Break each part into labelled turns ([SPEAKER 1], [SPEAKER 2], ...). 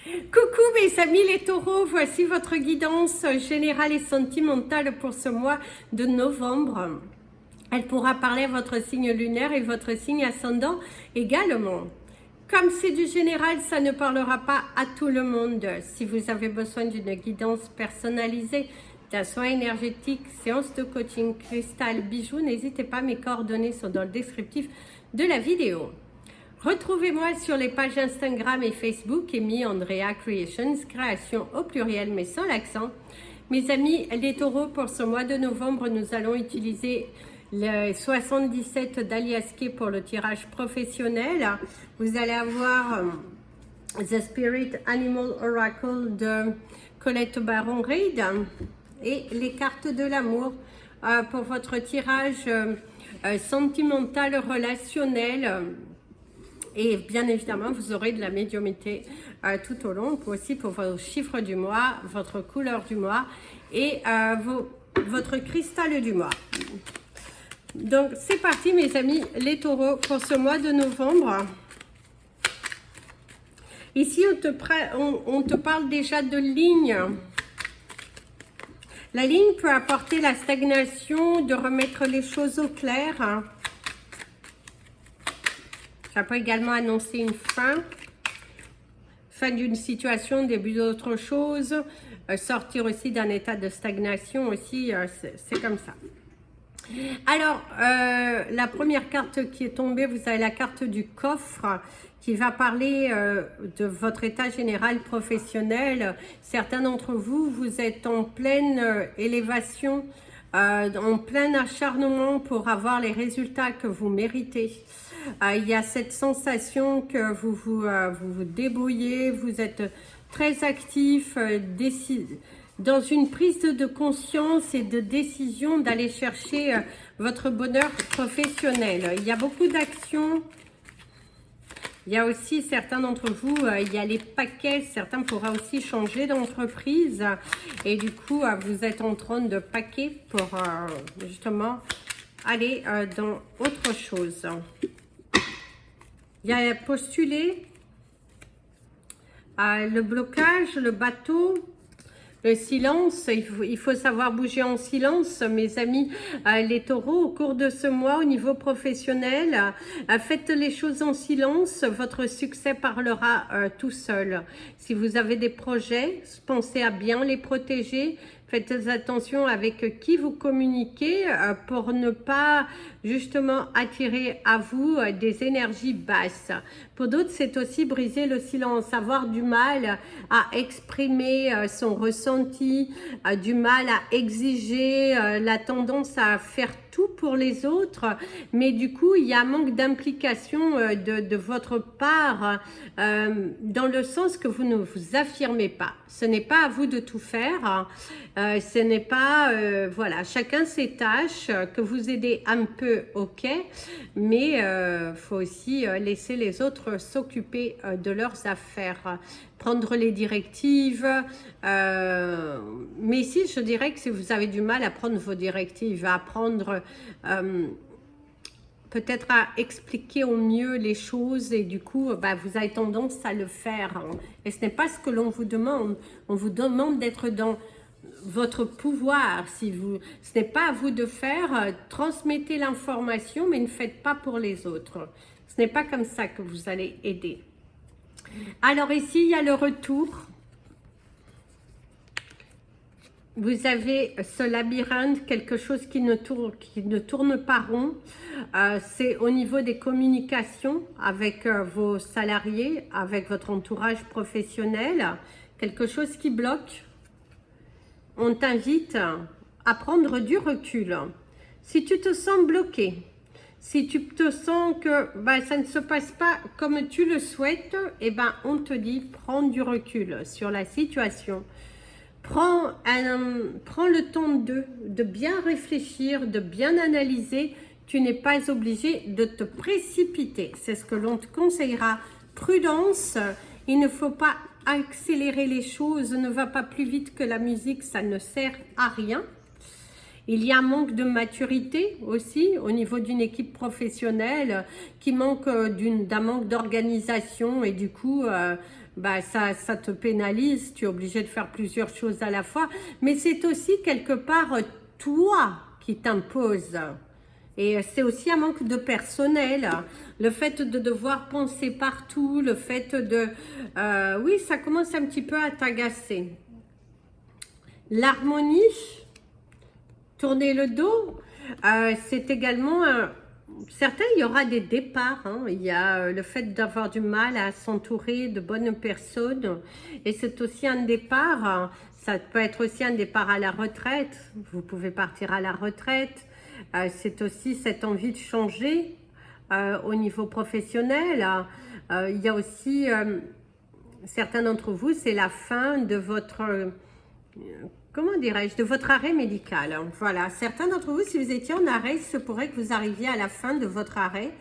[SPEAKER 1] Coucou mes amis les taureaux, voici votre guidance générale et sentimentale pour ce mois de novembre. Elle pourra parler à votre signe lunaire et votre signe ascendant également. Comme c'est du général, ça ne parlera pas à tout le monde. Si vous avez besoin d'une guidance personnalisée, d'un soin énergétique, séance de coaching, cristal, bijoux, n'hésitez pas, mes coordonnées sont dans le descriptif de la vidéo. Retrouvez-moi sur les pages Instagram et Facebook, Amy Andrea Creations, création au pluriel mais sans l'accent. Mes amis, les taureaux, pour ce mois de novembre, nous allons utiliser le 77 d'Aliaské pour le tirage professionnel. Vous allez avoir The Spirit Animal Oracle de Colette Baron-Reid et les cartes de l'amour pour votre tirage sentimental, relationnel. Et bien évidemment, vous aurez de la médiumnité tout au long, aussi pour vos chiffres du mois, votre couleur du mois et votre cristal du mois. Donc, c'est parti mes amis, les taureaux, pour ce mois de novembre. Ici, on te parle déjà de ligne. La ligne peut apporter la stagnation, de remettre les choses au clair. Ça peut également annoncer une fin d'une situation, début d'autre chose, sortir aussi d'un état de stagnation aussi, c'est comme ça. Alors, la première carte qui est tombée, vous avez la carte du coffre qui va parler de votre état général professionnel. Certains d'entre vous, vous êtes en pleine élévation, en plein acharnement pour avoir les résultats que vous méritez. Il y a cette sensation que vous vous débrouillez, vous êtes très actif, dans une prise de conscience et de décision d'aller chercher votre bonheur professionnel. Il y a beaucoup d'actions. Il y a aussi certains d'entre vous, il y a les paquets, certains pourraient aussi changer d'entreprise. Et du coup, vous êtes en train de paquer pour justement aller dans autre chose. Il y a postulé, le blocage, le bateau, le silence. Il faut savoir bouger en silence, mes amis les taureaux, au cours de ce mois au niveau professionnel. Faites les choses en silence, votre succès parlera tout seul. Si vous avez des projets, pensez à bien les protéger. Faites attention avec qui vous communiquez pour ne pas justement attirer à vous des énergies basses. Pour d'autres, c'est aussi briser le silence, avoir du mal à exprimer son ressenti, du mal à exiger, la tendance à faire tout pour les autres, mais du coup, il y a un manque d'implication de votre part dans le sens que vous ne vous affirmez pas. Ce n'est pas à vous de tout faire. Ce n'est pas, voilà, chacun ses tâches, que vous aidez un peu, ok, mais faut aussi laisser les autres s'occuper de leurs affaires, prendre les directives, mais ici je dirais que si vous avez du mal à prendre vos directives, à prendre peut-être à expliquer au mieux les choses et du coup vous avez tendance à le faire, et ce n'est pas ce que l'on vous demande. On vous demande d'être dans votre pouvoir. Ce n'est pas à vous de faire, transmettez l'information mais ne faites pas pour les autres. Ce n'est pas comme ça que vous allez aider. Alors ici il y a le retour. Vous avez ce labyrinthe, quelque chose qui ne tourne pas rond. C'est au niveau des communications avec vos salariés, avec votre entourage professionnel. Quelque chose qui bloque. On t'invite à prendre du recul. Si tu te sens bloqué, si tu te sens que ça ne se passe pas comme tu le souhaites, on te dit prends du recul sur la situation. Prends le temps de bien réfléchir, de bien analyser. Tu n'es pas obligé de te précipiter. C'est ce que l'on te conseillera. Prudence, il ne faut pas accélérer les choses. Ne va pas plus vite que la musique, ça ne sert à rien. Il y a un manque de maturité aussi au niveau d'une équipe professionnelle qui manque d'un manque d'organisation et du coup bah, ça te pénalise, tu es obligé de faire plusieurs choses à la fois, mais c'est aussi quelque part toi qui t'impose. Et c'est aussi un manque de personnel, le fait de devoir penser partout, le fait de... oui, ça commence un petit peu à t'agacer. L'harmonie, tourner le dos, c'est également... certains, il y aura des départs, hein. Il y a le fait d'avoir du mal à s'entourer de bonnes personnes, et c'est aussi un départ, hein. Ça peut être aussi un départ à la retraite, vous pouvez partir à la retraite, c'est aussi cette envie de changer au niveau professionnel. Il y a aussi, certains d'entre vous, c'est la fin de votre... comment dirais-je, de votre arrêt médical. Voilà, certains d'entre vous, si vous étiez en arrêt, il se pourrait que vous arriviez à la fin de votre arrêt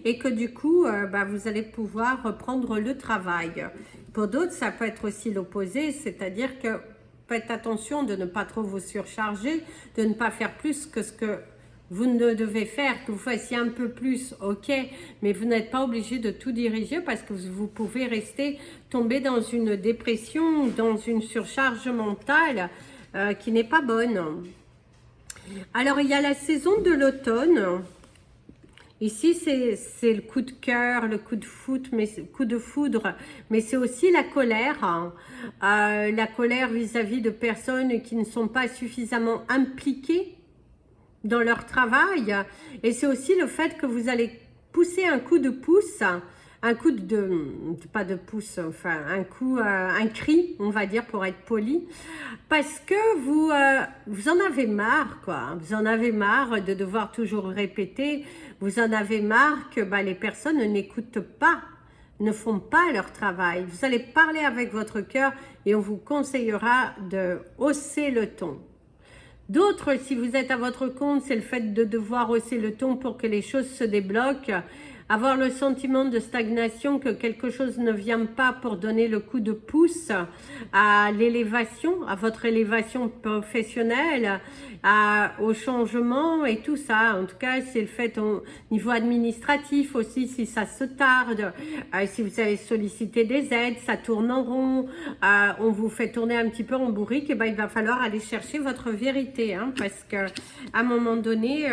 [SPEAKER 1] et que du coup, bah, vous allez pouvoir reprendre le travail. Pour d'autres, ça peut être aussi l'opposé, c'est-à-dire que faites attention de ne pas trop vous surcharger, de ne pas faire plus que ce que vous ne devez faire, que vous fassiez un peu plus, ok, mais vous n'êtes pas obligé de tout diriger parce que vous pouvez rester tomber dans une dépression, dans une surcharge mentale qui n'est pas bonne. Alors, il y a la saison de l'automne. Ici, c'est le coup de cœur, le coup de foudre, mais c'est aussi la colère. Hein. La colère vis-à-vis de personnes qui ne sont pas suffisamment impliquées dans leur travail. Et c'est aussi le fait que vous allez pousser un coup de pouce, un coup pas de pouce, enfin un cri, on va dire pour être poli, parce que vous en avez marre, quoi. Vous en avez marre de devoir toujours répéter, vous en avez marre que bah, les personnes n'écoutent pas, ne font pas leur travail. Vous allez parler avec votre cœur et on vous conseillera de hausser le ton. D'autres, si vous êtes à votre compte, c'est le fait de devoir hausser le ton pour que les choses se débloquent. Avoir le sentiment de stagnation, que quelque chose ne vient pas pour donner le coup de pouce à l'élévation, à votre élévation professionnelle, au changement et tout ça. En tout cas, c'est le fait au niveau administratif aussi, si ça se tarde, si vous avez sollicité des aides, ça tourne en rond, on vous fait tourner un petit peu en bourrique, et ben il va falloir aller chercher votre vérité, hein, parce que à un moment donné,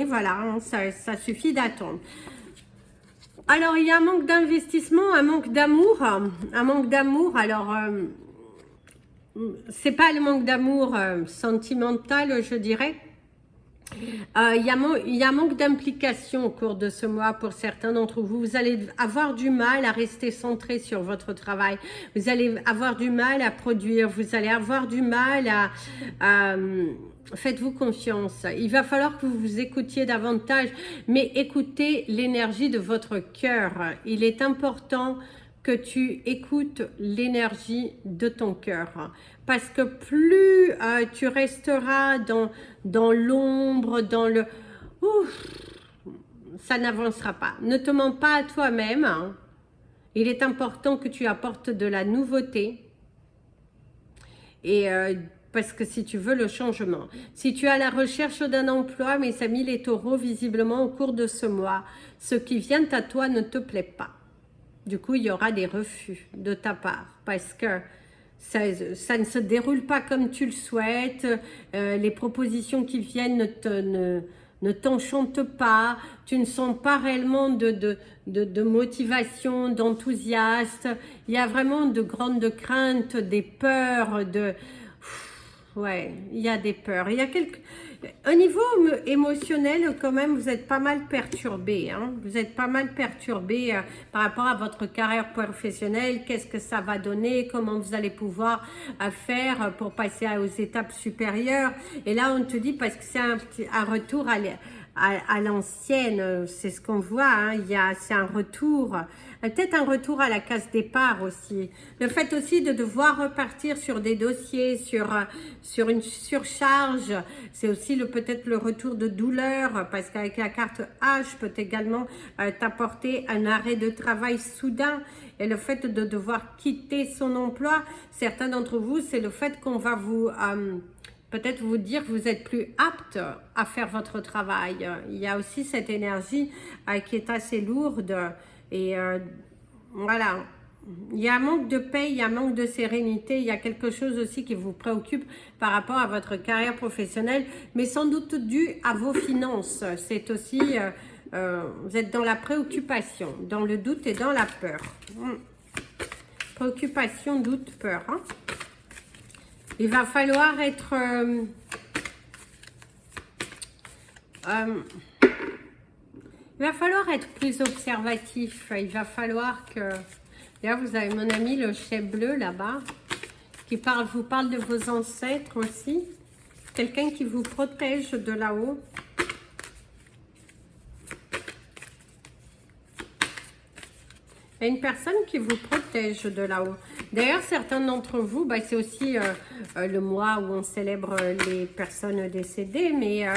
[SPEAKER 1] voilà, hein, ça suffit d'attendre. Alors, il y a un manque d'investissement, un manque d'amour. Alors, c'est pas le manque d'amour sentimental, je dirais. Il y a un manque d'implication au cours de ce mois pour certains d'entre vous. Vous allez avoir du mal à rester centré sur votre travail. Vous allez avoir du mal à produire. Vous allez avoir du mal à faites-vous confiance. Il va falloir que vous vous écoutiez davantage, mais écoutez l'énergie de votre cœur. Il est important que tu écoutes l'énergie de ton cœur. Parce que plus tu resteras dans l'ombre, dans le... Ouf, ça n'avancera pas. Ne te mens pas à toi-même. Hein. Il est important que tu apportes de la nouveauté. Et parce que si tu veux le changement. Si tu es à la recherche d'un emploi, mes amis les taureaux, visiblement au cours de ce mois, ce qui vient à toi ne te plaît pas. Du coup, il y aura des refus de ta part parce que ça ne se déroule pas comme tu le souhaites. Les propositions qui viennent ne t'enchantent pas. Tu ne sens pas réellement de motivation, d'enthousiasme. Il y a vraiment de grandes craintes, des peurs, ouais, il y a des peurs. Il y a au niveau émotionnel, quand même, vous êtes pas mal perturbé. Hein? Vous êtes pas mal perturbé par rapport à votre carrière professionnelle. Qu'est-ce que ça va donner? Comment vous allez pouvoir faire pour passer aux étapes supérieures? Et là, on te dit, parce que c'est un retour à l'ancienne, c'est ce qu'on voit. Hein? C'est un retour... Peut-être un retour à la case départ aussi. Le fait aussi de devoir repartir sur des dossiers, sur une surcharge. C'est aussi peut-être le retour de douleur, parce qu'avec la carte H peut également t'apporter un arrêt de travail soudain. Et le fait de devoir quitter son emploi, certains d'entre vous, c'est le fait qu'on va vous... peut-être vous dire que vous êtes plus apte à faire votre travail. Il y a aussi cette énergie qui est assez lourde. Et Voilà. Il y a un manque de paix, il y a un manque de sérénité, il y a quelque chose aussi qui vous préoccupe par rapport à votre carrière professionnelle, mais sans doute dû à vos finances. C'est aussi, vous êtes dans la préoccupation, dans le doute et dans la peur. Préoccupation, doute, peur. Hein. Il va falloir être... il va falloir être plus observatif. Il va falloir que... Là, vous avez mon ami le chef bleu là-bas, qui vous parle de vos ancêtres aussi. Quelqu'un qui vous protège de là-haut. Il y a une personne qui vous protège de là-haut. D'ailleurs, certains d'entre vous, bah, c'est aussi le mois où on célèbre les personnes décédées, mais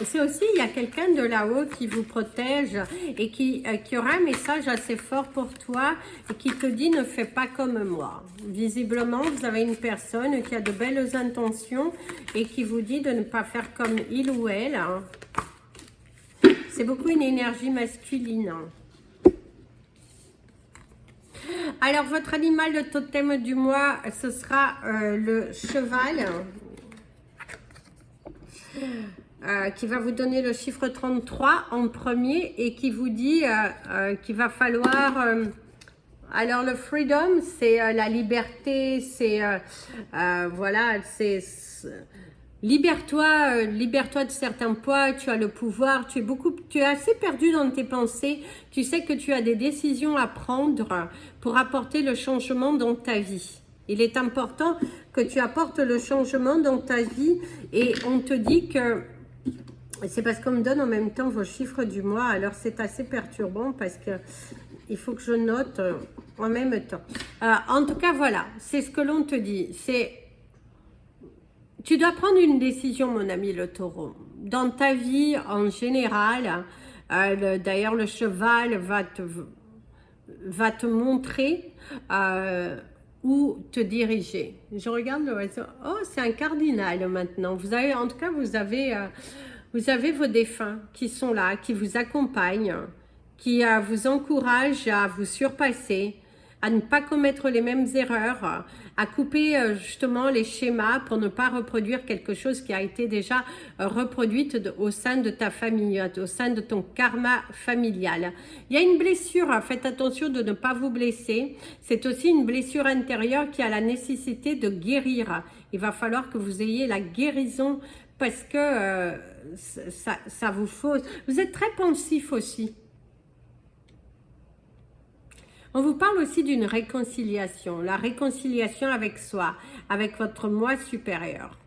[SPEAKER 1] c'est aussi, il y a quelqu'un de là-haut qui vous protège et qui aura un message assez fort pour toi et qui te dit ne fais pas comme moi. Visiblement, vous avez une personne qui a de belles intentions et qui vous dit de ne pas faire comme il ou elle. C'est beaucoup une énergie masculine. Alors, votre animal de totem du mois, ce sera le cheval. Qui va vous donner le chiffre 33 en premier et qui vous dit qu'il va falloir... alors, le freedom, c'est la liberté, c'est... voilà, c'est... Libère-toi de certains poids, tu as le pouvoir, tu es assez perdu dans tes pensées, tu sais que tu as des décisions à prendre pour apporter le changement dans ta vie. Il est important que tu apportes le changement dans ta vie et on te dit que c'est parce qu'on me donne en même temps vos chiffres du mois, alors c'est assez perturbant parce que il faut que je note en même temps. En tout cas, voilà, c'est ce que l'on te dit, c'est... Tu dois prendre une décision, mon ami le taureau. Dans ta vie, en général, d'ailleurs, le cheval va te montrer où te diriger. Je regarde l'oiseau. Oh, c'est un cardinal maintenant. Vous avez, en tout cas, vous avez vos défunts qui sont là, qui vous accompagnent, qui vous encouragent à vous surpasser, à ne pas commettre les mêmes erreurs, à couper justement les schémas pour ne pas reproduire quelque chose qui a été déjà reproduit au sein de ta famille, au sein de ton karma familial. Il y a une blessure, faites attention de ne pas vous blesser. C'est aussi une blessure intérieure qui a la nécessité de guérir. Il va falloir que vous ayez la guérison parce que ça vous faut. Vous êtes très pensif aussi. On vous parle aussi d'une réconciliation, la réconciliation avec soi, avec votre moi supérieur.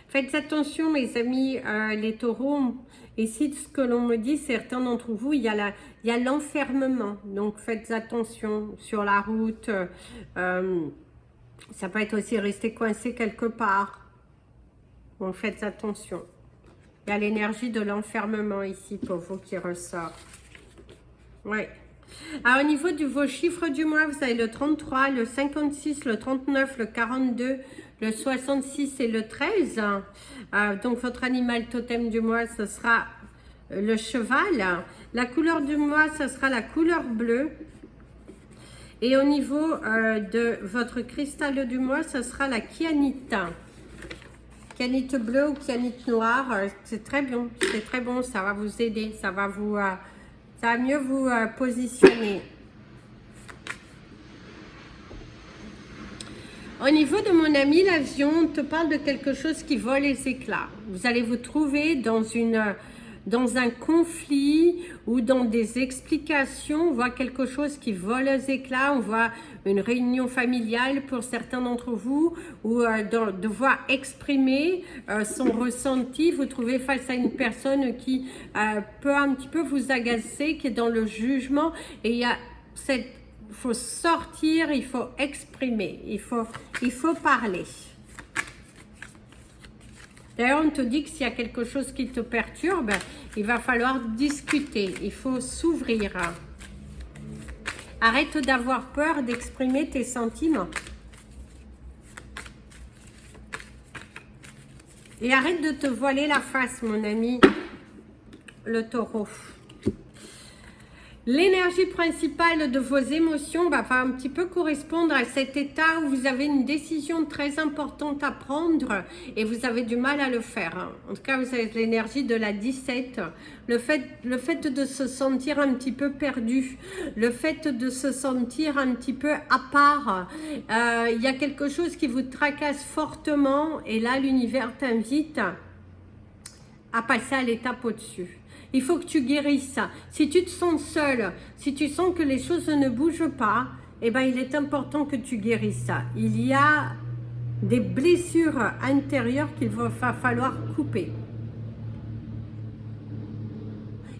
[SPEAKER 1] Faites attention mes amis, les taureaux, ici ce que l'on me dit, certains d'entre vous, il y a l'enfermement, donc faites attention sur la route, ça peut être aussi rester coincé quelque part, donc faites attention. Il y a l'énergie de l'enfermement ici pour vous qui ressort. Oui. Alors au niveau de vos chiffres du mois, vous avez le 33, le 56, le 39, le 42, le 66 et le 13. Donc votre animal totem du mois, ce sera le cheval. La couleur du mois, ce sera la couleur bleue. Et au niveau de votre cristal du mois, ce sera la kyanite. Kyanite bleue ou kyanite noire, c'est très bon, ça va vous aider, ça va mieux vous positionner. Au niveau de mon ami l'avion, on te parle de quelque chose qui vole les éclats. Vous allez vous trouver dans un conflit ou dans des explications. On voit quelque chose qui vole les éclats, on voit une réunion familiale pour certains d'entre vous, ou devoir exprimer son ressenti. Vous trouvez face à une personne qui peut un petit peu vous agacer, qui est dans le jugement, et il y a il faut sortir, il faut exprimer, il faut parler. D'ailleurs, on te dit que s'il y a quelque chose qui te perturbe, il va falloir discuter, il faut s'ouvrir. Arrête d'avoir peur d'exprimer tes sentiments. Et arrête de te voiler la face, mon ami, le taureau. L'énergie principale de vos émotions va un petit peu correspondre à cet état où vous avez une décision très importante à prendre et vous avez du mal à le faire. En tout cas, vous avez l'énergie de la 17. Le fait de se sentir un petit peu perdu, le fait de se sentir un petit peu à part, il y a quelque chose qui vous tracasse fortement et là, l'univers t'invite à passer à l'étape au-dessus. Il faut que tu guérisses. Si tu te sens seul, si tu sens que les choses ne bougent pas, eh ben, il est important que tu guérisses. Il y a des blessures intérieures qu'il va falloir couper.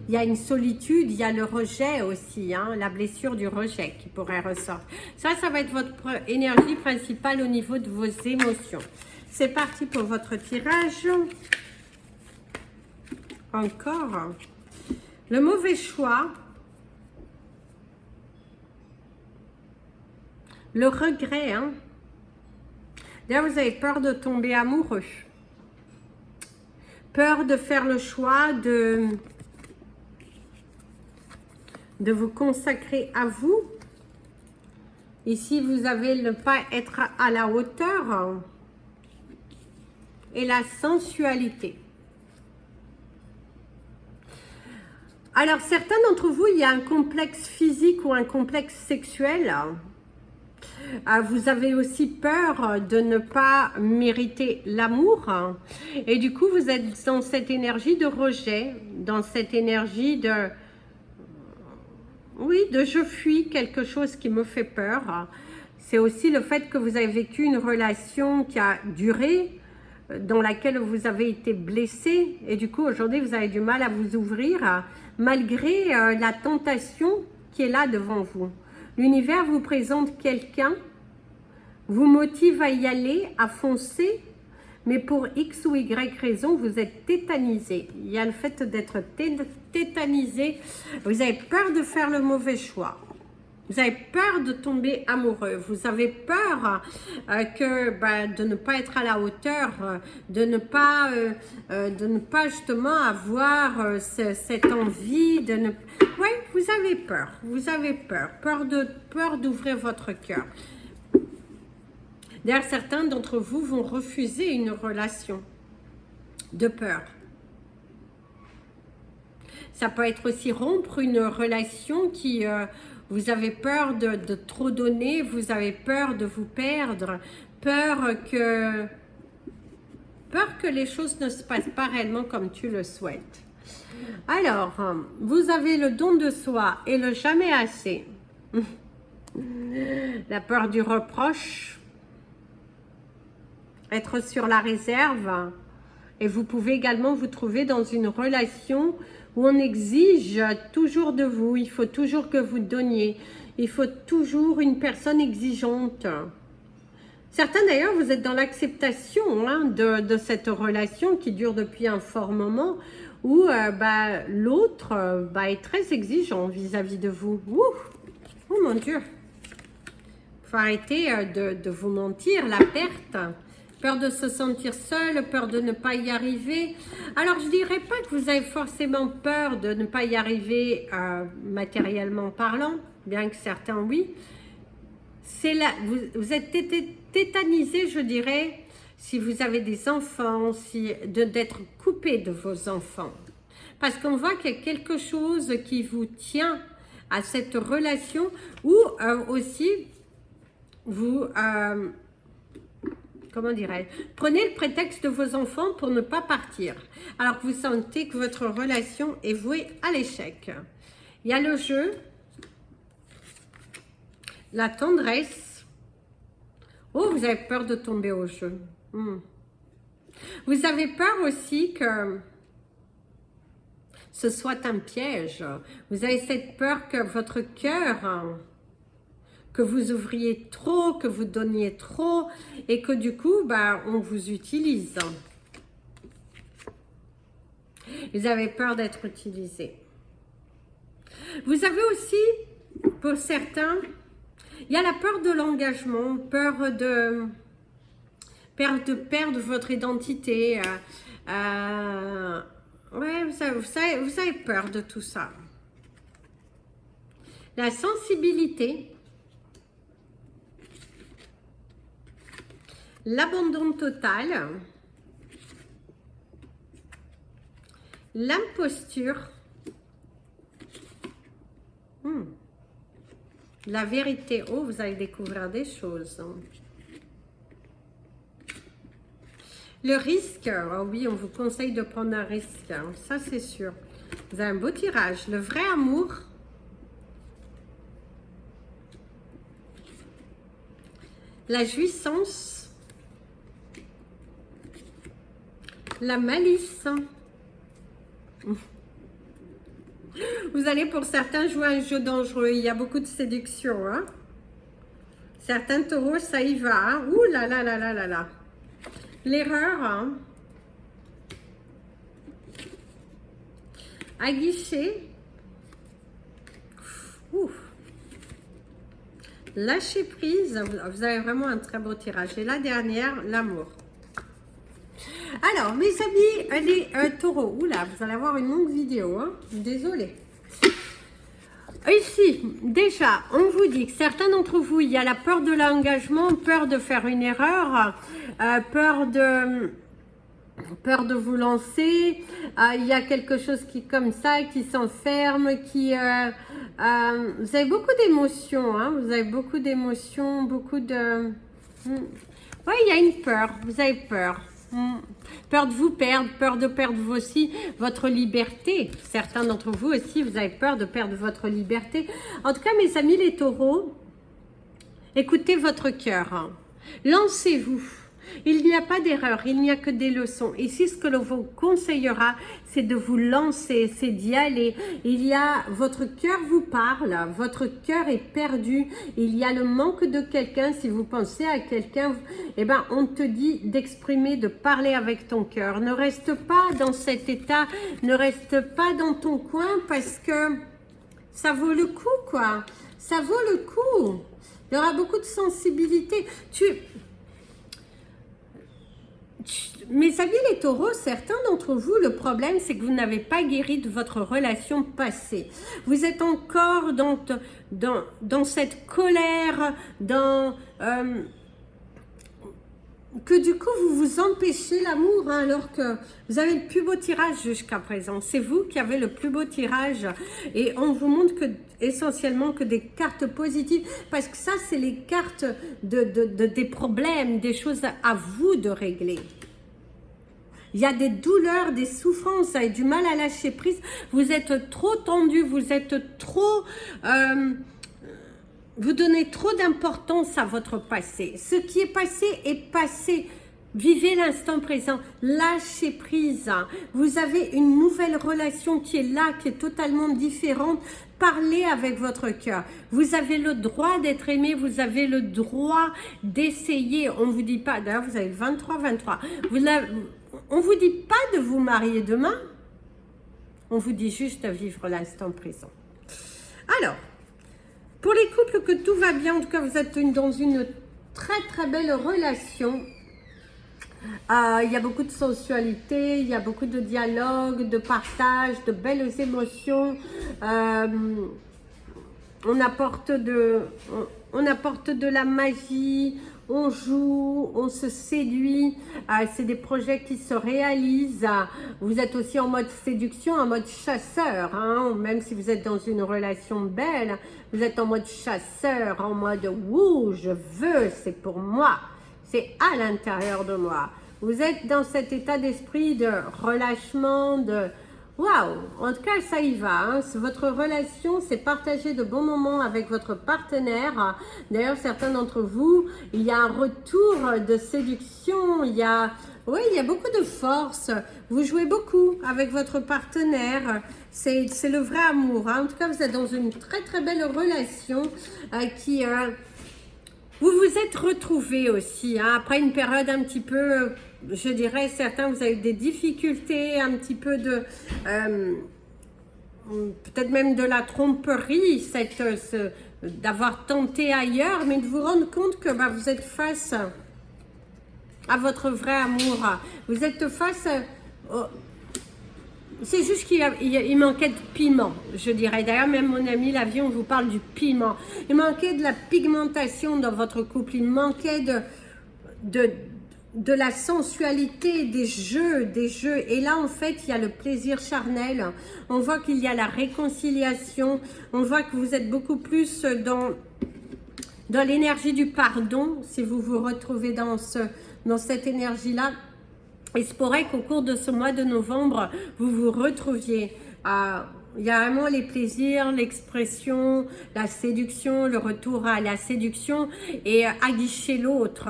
[SPEAKER 1] Il y a une solitude, il y a le rejet aussi, hein, la blessure du rejet qui pourrait ressortir. Ça va être votre énergie principale au niveau de vos émotions. C'est parti pour votre tirage. Encore. Le mauvais choix. Le regret. Hein. D'ailleurs, vous avez peur de tomber amoureux. Peur de faire le choix de vous consacrer à vous. Ici, vous avez ne pas être à la hauteur. Et la sensualité. Alors, certains d'entre vous, il y a un complexe physique ou un complexe sexuel. Vous avez aussi peur de ne pas mériter l'amour. Et du coup, vous êtes dans cette énergie de rejet, dans cette énergie de... Oui, de je fuis quelque chose qui me fait peur. C'est aussi le fait que vous avez vécu une relation qui a duré, dans laquelle vous avez été blessé. Et du coup, aujourd'hui, vous avez du mal à vous ouvrir, malgré la tentation qui est là devant vous. L'univers vous présente quelqu'un, vous motive à y aller, à foncer, mais pour X ou Y raison, vous êtes tétanisé. Il y a le fait d'être tétanisé. Vous avez peur de faire le mauvais choix. Vous avez peur de tomber amoureux. Vous avez peur de ne pas être à la hauteur, de ne pas justement avoir cette envie de ne... Oui, vous avez peur. Vous avez peur d'ouvrir votre cœur. D'ailleurs, certains d'entre vous vont refuser une relation de peur. Ça peut être aussi rompre une relation qui... vous avez peur de trop donner, vous avez peur de vous perdre, peur que les choses ne se passent pas réellement comme tu le souhaites. Alors, vous avez le don de soi et le jamais assez. La peur du reproche, être sur la réserve. Et vous pouvez également vous trouver dans une relation où on exige toujours de vous. Il faut toujours que vous donniez. Il faut toujours une personne exigeante. Certains d'ailleurs, vous êtes dans l'acceptation hein, de cette relation qui dure depuis un fort moment où l'autre est très exigeant vis-à-vis de vous. Ouh, oh mon Dieu. Il faut arrêter de vous mentir, la perte. Peur de se sentir seul, peur de ne pas y arriver. Alors, je ne dirais pas que vous avez forcément peur de ne pas y arriver matériellement parlant, bien que certains, oui. C'est là, vous êtes tétanisé, je dirais, si vous avez des enfants, d'être coupé de vos enfants. Parce qu'on voit qu'il y a quelque chose qui vous tient à cette relation ou aussi vous... comment dirais-je, prenez le prétexte de vos enfants pour ne pas partir, alors que vous sentez que votre relation est vouée à l'échec. Il y a le jeu, la tendresse. Oh, vous avez peur de tomber au jeu. Vous avez peur aussi que ce soit un piège. Vous avez cette peur que votre cœur... que vous ouvriez trop, que vous donniez trop et que du coup, on vous utilise. Vous avez peur d'être utilisé. Vous avez aussi, pour certains, il y a la peur de l'engagement, peur perdre votre identité. Ouais, vous avez peur de tout ça. La sensibilité. L'abandon total. L'imposture. La vérité. Oh, vous allez découvrir des choses. Le risque. Oh oui, on vous conseille de prendre un risque. Ça, c'est sûr. Vous avez un beau tirage. Le vrai amour. La jouissance. La malice. Vous allez pour certains jouer un jeu dangereux. Il y a beaucoup de séduction. Hein? Certains taureaux, ça y va. Hein? Ouh là là là là là là. L'erreur. Hein? Aguicher. Ouf. Lâcher prise. Vous avez vraiment un très beau tirage. Et la dernière, l'amour. Alors, mes amis, les taureaux. Oula, vous allez avoir une longue vidéo. Hein? Désolée. Ici, déjà, on vous dit que certains d'entre vous, il y a la peur de l'engagement, peur de faire une erreur, peur de vous lancer. Il y a quelque chose qui, comme ça, qui s'enferme, qui... vous avez beaucoup d'émotions, hein? Vous avez beaucoup d'émotions, beaucoup de... Oui, il y a une peur, vous avez peur. Peur de vous perdre, peur de perdre vous aussi votre liberté. Certains d'entre vous aussi, vous avez peur de perdre votre liberté. En tout cas, mes amis les taureaux, écoutez votre cœur. Lancez-vous. Il n'y a pas d'erreur, il n'y a que des leçons. Ici, ce que l'on vous conseillera, c'est de vous lancer, c'est d'y aller. Votre cœur vous parle, votre cœur est perdu. Il y a le manque de quelqu'un. Si vous pensez à quelqu'un, eh ben, on te dit d'exprimer, de parler avec ton cœur. Ne reste pas dans cet état, ne reste pas dans ton coin parce que ça vaut le coup, quoi. Ça vaut le coup. Il y aura beaucoup de sensibilité. Mes amis les taureaux, certains d'entre vous, le problème c'est que vous n'avez pas guéri de votre relation passée. Vous êtes encore dans cette colère, que du coup vous vous empêchez l'amour, hein, alors que vous avez le plus beau tirage jusqu'à présent. C'est vous qui avez le plus beau tirage et on vous montre essentiellement que des cartes positives, parce que ça c'est les cartes des problèmes, des choses à vous de régler. Il y a des douleurs, des souffrances, vous avez du mal à lâcher prise, vous êtes trop tendu, vous êtes trop... vous donnez trop d'importance à votre passé. Ce qui est passé est passé. Vivez l'instant présent, lâchez prise. Vous avez une nouvelle relation qui est là, qui est totalement différente. Parlez avec votre cœur. Vous avez le droit d'être aimé, vous avez le droit d'essayer. On ne vous dit pas, d'ailleurs vous avez 23. On ne vous dit pas de vous marier demain. On vous dit juste de vivre l'instant présent. Alors, pour les couples que tout va bien, en tout cas vous êtes dans une très belle relation. Il y a beaucoup de sensualité, il y a beaucoup de dialogue, de partage, de belles émotions. On apporte de la magie, on joue, on se séduit. C'est des projets qui se réalisent. Vous êtes aussi en mode séduction, en mode chasseur, hein, même si vous êtes dans une relation belle, vous êtes en mode chasseur, en mode « Ouh, je veux, c'est pour moi, c'est à l'intérieur de moi ». Vous êtes dans cet état d'esprit de relâchement, de waouh, en tout cas ça y va, hein. Votre relation, c'est partager de bons moments avec votre partenaire. D'ailleurs, certains d'entre vous, il y a un retour de séduction, il y a beaucoup de force, vous jouez beaucoup avec votre partenaire, c'est le vrai amour, hein. En tout cas, vous êtes dans une très belle relation vous vous êtes retrouvés aussi, hein, après une période un petit peu, je dirais, certains, vous avez des difficultés, un petit peu de, peut-être même de la tromperie, d'avoir tenté ailleurs, mais de vous rendre compte que vous êtes face à votre vrai amour. Vous êtes face... c'est juste qu'il manquait de piment, je dirais. D'ailleurs, même mon ami l'avion vous parle du piment. Il manquait de la pigmentation dans votre couple. Il manquait de la sensualité, des jeux. Et là, en fait, il y a le plaisir charnel. On voit qu'il y a la réconciliation. On voit que vous êtes beaucoup plus dans l'énergie du pardon, si vous vous retrouvez dans cette énergie-là. Il se pourrait qu'au cours de ce mois de novembre, vous vous retrouviez. Il y a vraiment les plaisirs, l'expression, la séduction, le retour à la séduction et aguicher l'autre.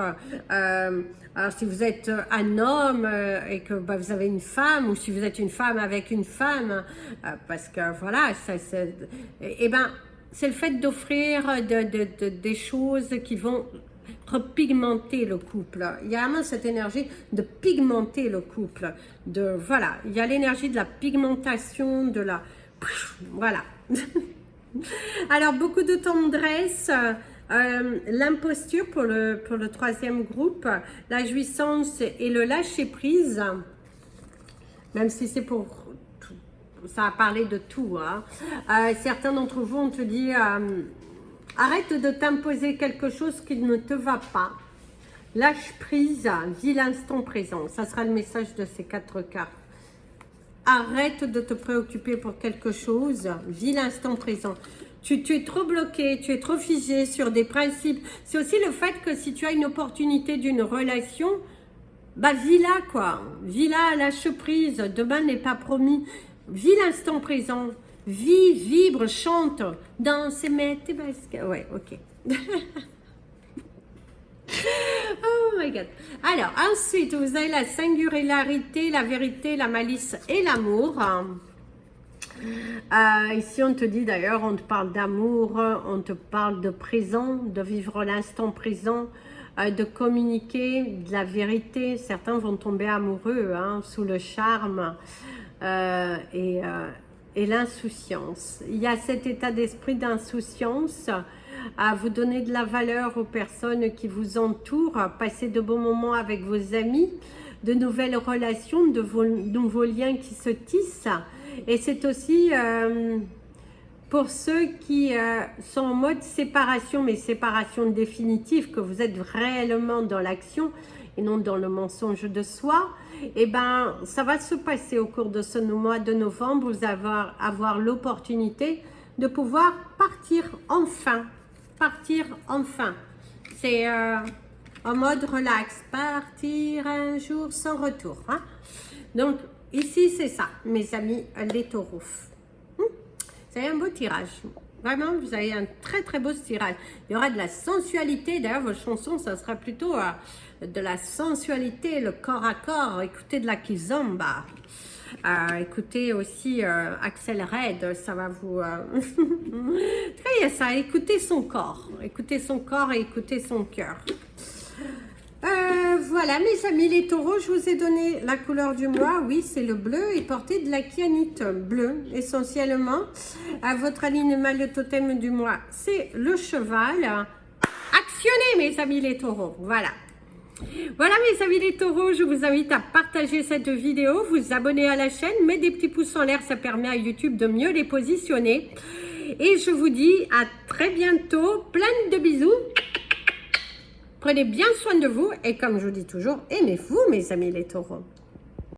[SPEAKER 1] Alors si vous êtes un homme et que vous avez une femme, ou si vous êtes une femme avec une femme, parce que voilà, c'est le fait d'offrir des choses qui vont pigmenter le couple. Il y a vraiment cette énergie de pigmenter le couple. Voilà, il y a l'énergie de la pigmentation, voilà. Alors, beaucoup de tendresse, l'imposture pour le troisième groupe, la jouissance et le lâcher-prise, même si c'est pour... Ça a parlé de tout. Hein. Certains d'entre vous ont te dit... arrête de t'imposer quelque chose qui ne te va pas. Lâche prise, vis l'instant présent. Ça sera le message de ces 4 cartes. Arrête de te préoccuper pour quelque chose, vis l'instant présent. Tu es trop bloqué, tu es trop figé sur des principes. C'est aussi le fait que si tu as une opportunité d'une relation, vis-la quoi. Vis-la, lâche prise. Demain n'est pas promis. Vis l'instant présent. Vis, vibre, chante, danse, mets tes baskets. Ouais, ok. Oh my God. Alors, ensuite, vous avez la singularité, la vérité, la malice et l'amour. Ici, on te dit d'ailleurs, on te parle d'amour, on te parle de présent, de vivre l'instant présent, de communiquer, de la vérité. Certains vont tomber amoureux hein, sous le charme et l'insouciance. Il y a cet état d'esprit d'insouciance, à vous donner de la valeur aux personnes qui vous entourent, passer de bons moments avec vos amis, de nouvelles relations, de nouveaux liens qui se tissent. Et c'est aussi pour ceux qui sont en mode séparation, mais séparation définitive, que vous êtes réellement dans l'action et non dans le mensonge de soi. Et ben, ça va se passer au cours de ce mois de novembre. Vous allez avoir l'opportunité de pouvoir partir enfin. Partir enfin. C'est en mode relax. Partir un jour sans retour. Hein? Donc, ici, c'est ça, mes amis, les taureaux. Vous avez un beau tirage. Vraiment, vous avez un très très beau tirage. Il y aura de la sensualité. D'ailleurs, vos chansons, ça sera plutôt de la sensualité, le corps à corps. Écoutez de la kizomba. Écoutez aussi Axel Red, ça va vous... il y a ça, écoutez son corps. Écoutez son corps et écoutez son cœur. Voilà mes amis les taureaux, je vous ai donné la couleur du mois, oui c'est le bleu et portez de la kyanite bleue essentiellement. Votre alignement, le totem du mois c'est le cheval. Actionnez mes amis les taureaux, voilà. Voilà mes amis les taureaux, je vous invite à partager cette vidéo, vous abonner à la chaîne, mettre des petits pouces en l'air, ça permet à YouTube de mieux les positionner. Et je vous dis à très bientôt, plein de bisous. Prenez bien soin de vous et comme je vous dis toujours, aimez-vous mes amis les taureaux.